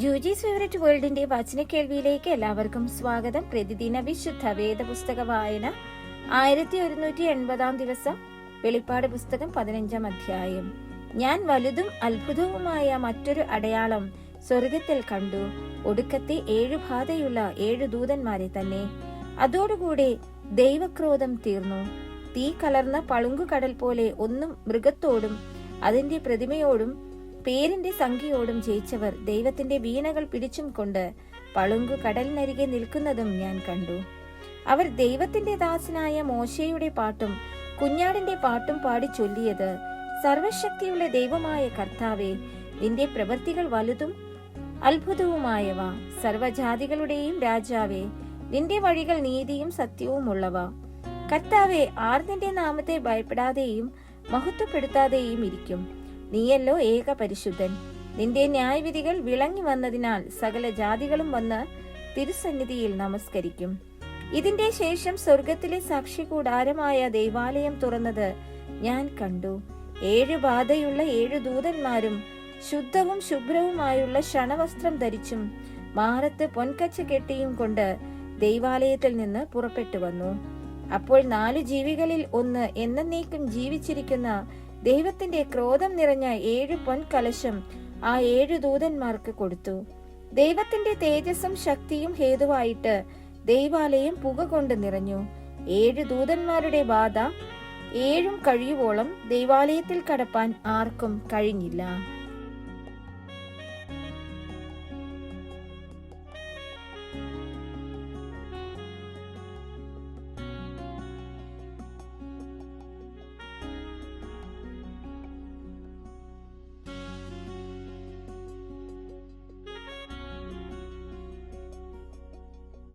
ജൂജീസ് favourite വേൾഡിന്റെ വചനക്കേൾവിയിലേക്ക് എല്ലാവർക്കും സ്വാഗതം. പ്രതിദിന വിശുദ്ധ വേദപുസ്തക വായന 1180 ദിവസം. വെളിപ്പാട് പുസ്തകം 15 അധ്യായം. ഞാൻ വലുതും അത്ഭുതവുമായ മറ്റൊരു അടയാളം സ്വർഗത്തിൽ കണ്ടു. ഒടുക്കത്തെ 7 ബാധയുള്ള 7 ദൂതന്മാരെ തന്നെ. അതോടുകൂടെ ദൈവക്രോധം തീർന്നു. തീ കലർന്ന പളുങ്കുകടൽ പോലെ ഒന്നും മൃഗത്തോടും അതിന്റെ പ്രതിമയോടും പേരിന്റെ സംഖ്യയോടും ജയിച്ചവർ ദൈവത്തിന്റെ വീണകൾ പിടിച്ചും കൊണ്ട് പളുങ്കു കടലിനരികെ നിൽക്കുന്നതും ഞാൻ കണ്ടു. അവർ ദൈവത്തിന്റെ ദാസനായ മോശയുടെ പാട്ടും കുഞ്ഞാടിന്റെ പാട്ടും പാടി ചൊല്ലിയത്: സർവശക്തിയുള്ള ദൈവമായ കർത്താവേ, നിന്റെ പ്രവൃത്തികൾ വലുതും അത്ഭുതവുമായവ. സർവജാതികളുടെയും രാജാവേ, നിന്റെ വഴികൾ നീതിയും സത്യവും ഉള്ളവ. കർത്താവേ, ആർ നിന്റെ നാമത്തെ ഭയപ്പെടാതെയും മഹത്വപ്പെടുത്താതെയും ഇരിക്കും? നീയല്ലോ ഏക പരിശുദ്ധൻ. നിന്റെ ന്യായവിധികൾ വിളങ്ങി വന്നതിനാൽ സകല ജാതികളും വന്ന് തിരുസന്നിധിയിൽ നമസ്കരിക്കും. ഇതിന്റെ ശേഷം സ്വർഗത്തിലെ സാക്ഷികൂടാരമായ ദൈവാലയം തുറന്നത് ഞാൻ കണ്ടു. 7 ബാധയുള്ള 7 ദൂതന്മാരും ശുദ്ധവും ശുഭ്രവുമായുള്ള ശണവസ്ത്രം ധരിച്ചും മാറത്ത് പൊൻകച്ച കെട്ടിയും കൊണ്ട് ദൈവാലയത്തിൽ നിന്ന് പുറപ്പെട്ടു വന്നു. അപ്പോൾ 4 ജീവികളിൽ ഒന്ന് എന്നേക്കും ജീവിച്ചിരിക്കുന്ന ദൈവത്തിന്റെ ക്രോധം നിറഞ്ഞ 7 പൊൻകലശം ആ 7 ദൂതന്മാർക്ക് കൊടുത്തു. ദൈവത്തിന്റെ തേജസ്സും ശക്തിയും ഹേതുവായിട്ട് ദൈവാലയം പുക കൊണ്ട് നിറഞ്ഞു. 7 ദൂതന്മാരുടെ ബാധ 7 കഴിയുവോളം ദൈവാലയത്തിൽ കടപ്പാൻ ആർക്കും കഴിഞ്ഞില്ല.